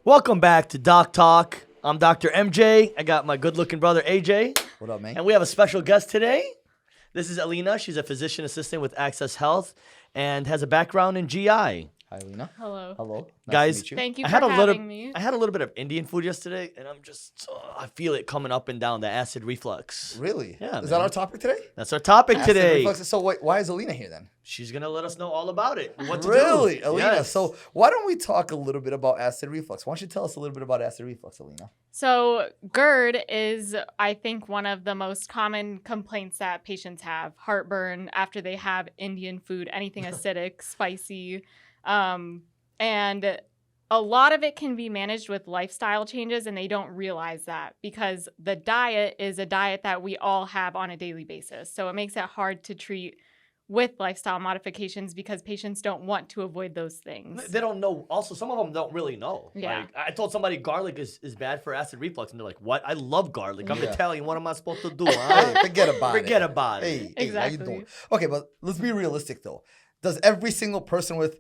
Welcome back to Doc Tok. I'm Dr. MJ. I got my good-looking brother, AJ. What up, man? And we have a special guest today. This is Alina. She's a physician assistant with Access Health and has a background in GI. Hi, Alina. Hello. Hello. Nice Guys, to meet you. Thank you I for had a little, having me. I had a little bit of Indian food yesterday, and I feel it coming up and down, the acid reflux. Really? Yeah, Is man. that our topic today? That's our topic Acid today. reflux. So wait, why is Alina here then? She's going to let us know all about it. What to Really, do. Alina. Yes. So why don't we talk a little bit about acid reflux? Why don't you tell us a little bit about acid reflux, Alina? So GERD is, I think, one of the most common complaints that patients have. Heartburn after they have Indian food, anything acidic, spicy. And a lot of it can be managed with lifestyle changes, and they don't realize that because the diet is a diet that we all have on a daily basis. So it makes it hard to treat with lifestyle modifications because patients don't want to avoid those things. They don't know. Also, some of them don't really know. Yeah. Like, I told somebody garlic is bad for acid reflux, and they're like, what? I love garlic. I'm Yeah. Italian. What am I supposed to do? Hey, Huh? forget about it. Forget about it. Hey, how you Exactly. doing? Okay, but let's be realistic though. Does every single person with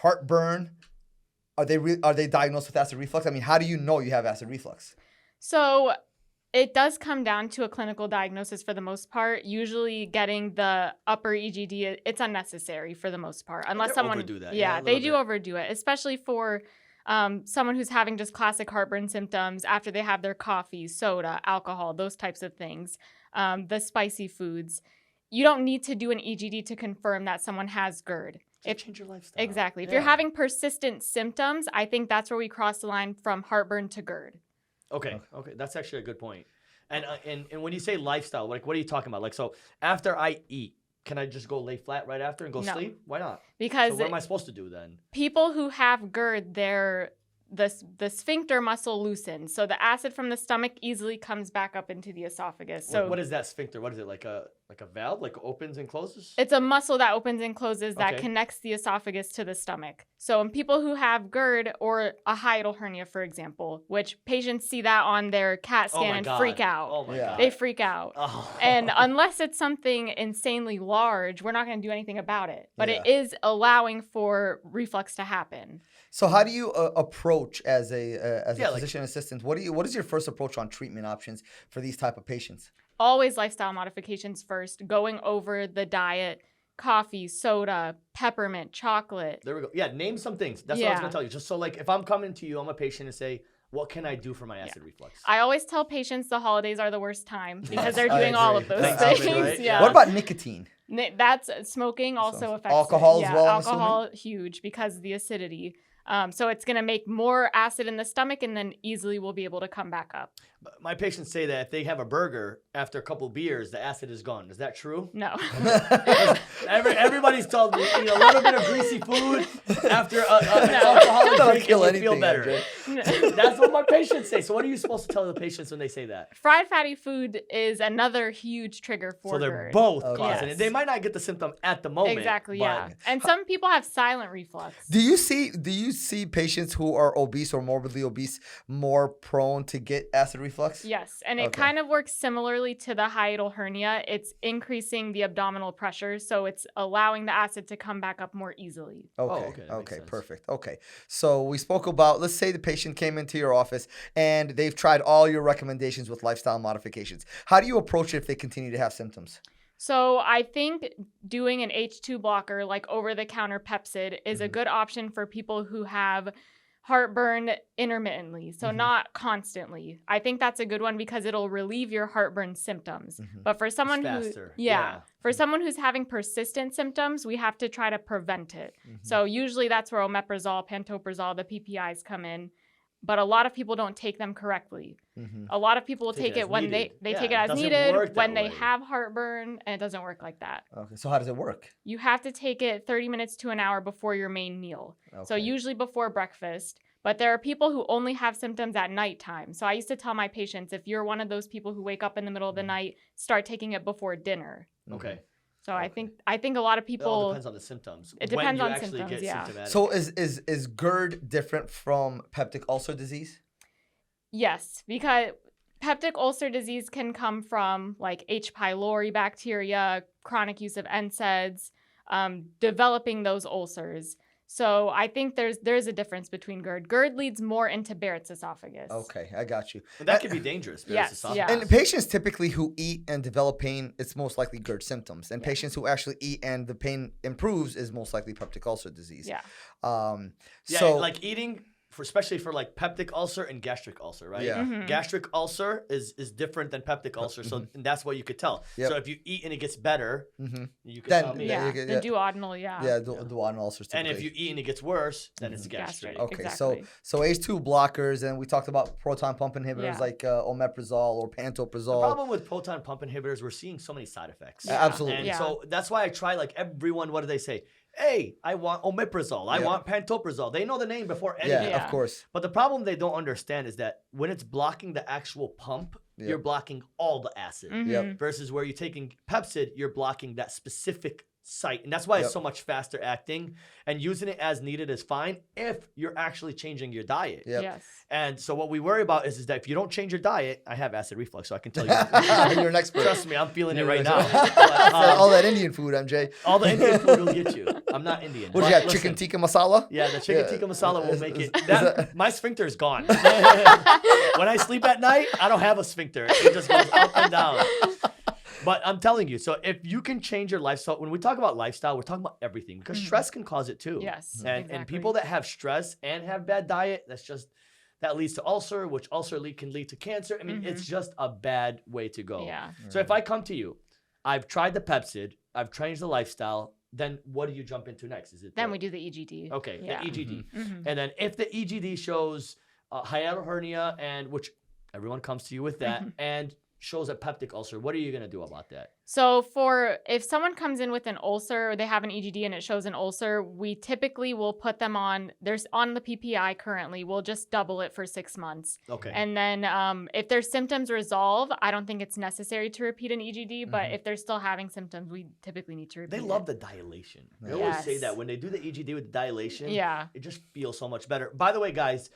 heartburn are they diagnosed with acid reflux? I mean, how do you know you have acid reflux? So it does come down to a clinical diagnosis for the most part. Usually getting the upper EGD, it's unnecessary for the most part. Unless They someone overdo that, Yeah, a they little do bit. overdo it, especially for someone who's having just classic heartburn symptoms after they have their coffee, soda, alcohol, those types of things, the spicy foods. You don't need to do an EGD to confirm that someone has GERD. Just change your lifestyle. Exactly. If Yeah. you're having persistent symptoms, I think that's where we cross the line from heartburn to GERD. Okay. That's actually a good point. And when you say lifestyle, like, what are you talking about? Like, so after I eat, can I just go lay flat right after and go No. sleep? Why not? Because So what am I supposed to do then? people who have GERD, the sphincter muscle loosens, so the acid from the stomach easily comes back up into the esophagus. So What is that sphincter? What is it, like a valve, like opens and closes? it's a muscle that opens and closes that Okay. connects the esophagus to the stomach. So in people who have GERD or a hiatal hernia, for example, which patients see that on their CAT Oh scan my and God. freak out. Oh my Yeah. God. They freak out. Oh. And unless it's something insanely large, we're not going to do anything about it. But it Yeah. is allowing for reflux to happen. So how do you approach as a Yeah, like- physician assistant? What is your first approach on treatment options for these type of patients? Always lifestyle modifications first, going over the diet, coffee, soda, peppermint, chocolate. There we go. Yeah, name some things. That's what I was Yeah. gonna tell you. Just so, like, if I'm coming to you, I'm a patient, and say, what can I do for my acid reflux? I always tell patients the holidays are the worst time because they're I doing all agree. of those Thanksgiving, things. right? Yeah. What about nicotine? That's smoking also So, affects alcohol it. as Yeah, well, I'm alcohol huge because of the acidity. So it's going to make more acid in the stomach and then easily will be able to come back up. My patients say that if they have a burger after a couple beers, the acid is gone. Is that true? No. Everybody's told me, eat a little bit of greasy food after an alcoholic That'll drink, kill and you feel anything, better. That's what my patients say. So what are you supposed to tell the patients when they say that? Fried fatty food is another huge trigger for So they're GERD. both Okay. causing Yes. it. They might not get the symptom at the moment. Exactly, but yeah. And some people have silent reflux. Do you see patients who are obese or morbidly obese more prone to get acid reflux? Yes, and it Okay. kind of works similarly to the hiatal hernia. It's increasing the abdominal pressure, so it's allowing the acid to come back up more easily. Okay. okay, that makes sense. Perfect. Okay. So we spoke about, let's say the patient came into your office and they've tried all your recommendations with lifestyle modifications. How do you approach it if they continue to have symptoms? So I think doing an H2 blocker like over-the-counter Pepcid is a good option for people who have heartburn intermittently, so not constantly. I think that's a good one because it'll relieve your heartburn symptoms. But for someone who faster. for someone who's having persistent symptoms, we have to try to prevent it. So usually that's where omeprazole, pantoprazole, the PPIs come in. But a lot of people don't take them correctly. A lot of people will Take take it it as when needed. they Yeah, take it it as doesn't needed, work that when they way. have heartburn, and it doesn't work like that. Okay. So how does it work? You have to take it 30 minutes to an hour before your main meal. So Okay. usually before breakfast. But there are people who only have symptoms at nighttime. So I used to tell my patients, if you're one of those people who wake up in the middle of the night, start taking it before dinner. Okay. So I think a lot of It all people. depends on the symptoms. It when depends you on actually symptoms, get yeah. symptomatic. So is GERD different from peptic ulcer disease? Yes, because peptic ulcer disease can come from like H. pylori bacteria, chronic use of NSAIDs, developing those ulcers. So I think there's a difference between GERD. GERD leads more into Barrett's esophagus. Okay, I got you. But that could be dangerous. Yes, yeah. And patients typically who eat and develop pain, it's most likely GERD symptoms. And Yeah. patients who actually eat and the pain improves is most likely peptic ulcer disease. Yeah. Yeah, So like eating, especially for like peptic ulcer and gastric ulcer, right? Yeah. Mhm. Gastric ulcer is different than peptic ulcer, so and that's what you could tell. Yep. So if you eat and it gets better, mhm. you can Then- tell me. Yeah, you get- the duodenal, duodenal ulcers And typically. if you eat and it gets worse, then it's gastric. Gastric. Okay, Exactly. so ACE2 blockers, and we talked about proton pump inhibitors Yeah. like omeprazole or The pantoprazole. problem with proton pump inhibitors, we're seeing so many side effects. Yeah. Absolutely. And Yeah. so that's why I try like everyone. What do they say? Hey, I want omeprazole. I Yeah. want pantoprazole. They know the name before anything. Yeah, Yeah. of course. But the problem they don't understand is that when it's blocking the actual pump, Yeah. you're blocking all the acid. Mhm. Yep. Versus where you're taking Pepcid, you're blocking that specific site. And that's why Yep. it's so much faster acting. And using it as needed is fine if you're actually changing your diet. Yep. Yes. And so what we worry about is that if you don't change your diet, I have acid reflux, so I can tell you. You're an expert. Trust me, I'm feeling it You're right an now. expert. But, all that Indian food, MJ. all the Indian food will get you. I'm not Indian. What do but you have? listen, Chicken tikka masala? Yeah, the chicken Yeah. tikka masala will make it. Is That, my sphincter is gone. When I sleep at night, I don't have a sphincter. It just goes up and down. But I'm telling you, so if you can change your lifestyle, when we talk about lifestyle, we're talking about everything because Mhm. stress can cause it too. Yes. And exactly. people that have stress and have bad diet, that leads to ulcer, which can lead to cancer. I mean, it's just a bad way to go. Yeah. So if I come to you, I've tried the Pepcid, I've changed the lifestyle, then what do you jump into next? Is it Then the- we do the EGD. Okay, Yeah. the EGD. Mhm. And then if the EGD shows hiatal hernia, and which everyone comes to you with that, and shows a peptic ulcer, what are you going to do about that? So if someone comes in with an ulcer, or they have an EGD and it shows an ulcer, we typically will put them on the PPI currently. We'll just double it for 6 months. Okay. And then if their symptoms resolve, I don't think it's necessary to repeat an EGD, but if they're still having symptoms, we typically need to repeat They it. love the dilation. They always say Yes. that when they do the EGD with the dilation, Yeah. it just feels so much better. By the way, guys,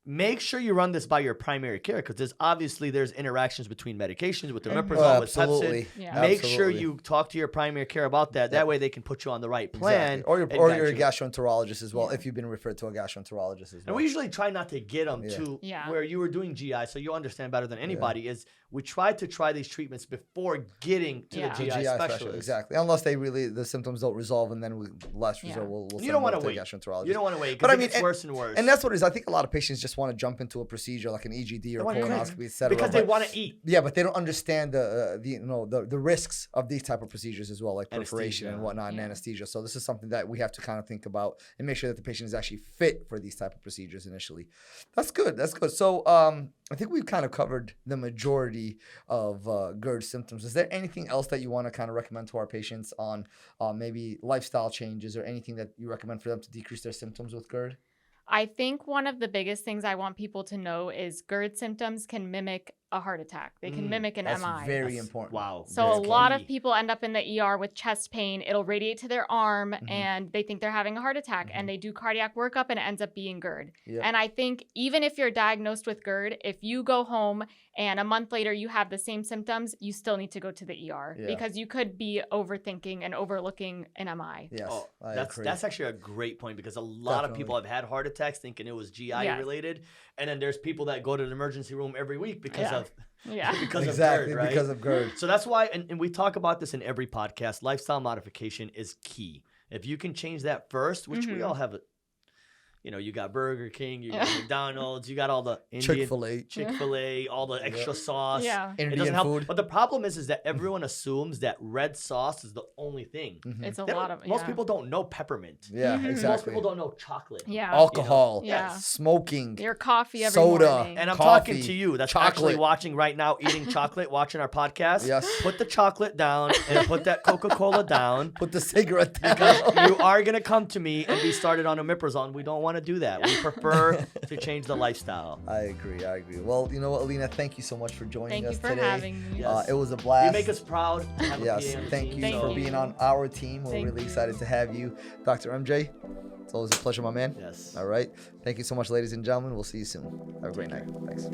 make sure you run this by your primary care because there's interactions between medications with the omeprazole, with absolutely. Pepcid. Yeah. Make sure Absolutely. you talk to your primary care about that. That way they can put you on the right plan. Exactly. and Or guide you're a you. gastroenterologist as well, Yeah. if you've been referred to a gastroenterologist as And well. we usually try not to get them Yeah. to Yeah. where you were doing GI, so you understand better than anybody. Is we try to try these treatments before getting to Yeah. the The GI, specialist. exactly. Unless the symptoms don't resolve, and then last resort Yeah. we'll You send don't them wanna to a wait. gastroenterologist. You don't want to wait But because I it mean, gets worse and worse. And that's what it is. I think a lot of patients just want to jump into a procedure like an EGD or They wanna quit. colonoscopy, et cetera. because they but- want to eat. Yeah, but they don't understand the risks of these type of procedures as well, like perforation and Anesthesia. whatnot and Yeah. anesthesia. So this is something that we have to kind of think about and make sure that the patient is actually fit for these type of procedures initially. That's good. That's good. So I think we've kind of covered the majority of GERD symptoms. Is there anything else that you want to kind of recommend to our patients on maybe lifestyle changes or anything that you recommend for them to decrease their symptoms with GERD? I think one of the biggest things I want people to know is GERD symptoms can mimic a heart attack. They can mimic an That's MI. very That's- important. Wow. So That's a lot key. of people end up in the ER with chest pain. It'll radiate to their arm Mhm. and they think they're having a heart attack Mhm. and they do cardiac workup and it ends up being GERD. Yep. And I think even if you're diagnosed with GERD, if you go home and a month later you have the same symptoms, you still need to go to the ER Yeah. because you could be overthinking and overlooking an MI. Yes, Oh, I that's agree. that's actually a great point because a lot of people have had heart attacks thinking it was GI Yeah. related, and then there's people that go to the emergency room every week because Yeah. of Yeah. because exactly of GERD, right? because of GERD. So that's why, and we talk about this in every podcast. Lifestyle modification is key. If you can change that first, which we Mhm. all have, you got Burger King, you got McDonald's, you got all the Indian Chick-fil-A. Chick-fil-A, all the extra sauce. Yeah. It doesn't Indian help. food. But the problem is that everyone assumes that red sauce is the only thing. Mhm. It's a They lot don't- of most yeah. people don't know peppermint. Yeah, Mhm. Most Most exactly. people don't know chocolate. Yeah. Alcohol, Yeah. smoking, Your coffee every Soda. morning. And I'm Coffee, talking to you that's chocolate. actually watching right now, eating chocolate, watching our podcast. Yes. Put the chocolate down and put that Coca-Cola down. Put the cigarette down. Because you are going to come to me and be started on omeprazole. And we don't want to do that. We prefer to change the lifestyle. I agree. Well, you know what, Alina, thank you so much for joining Thank us you for today. having me. Yes. It was a blast. You make us proud to have a Yes, PA on the thank team, you Thank for you. being on our team. We're Thank really you. excited to have you. Dr. MJ, it's always a pleasure, my man. Yes. All right. Thank you so much, ladies and gentlemen. We'll see you soon. Have a great night. Thanks.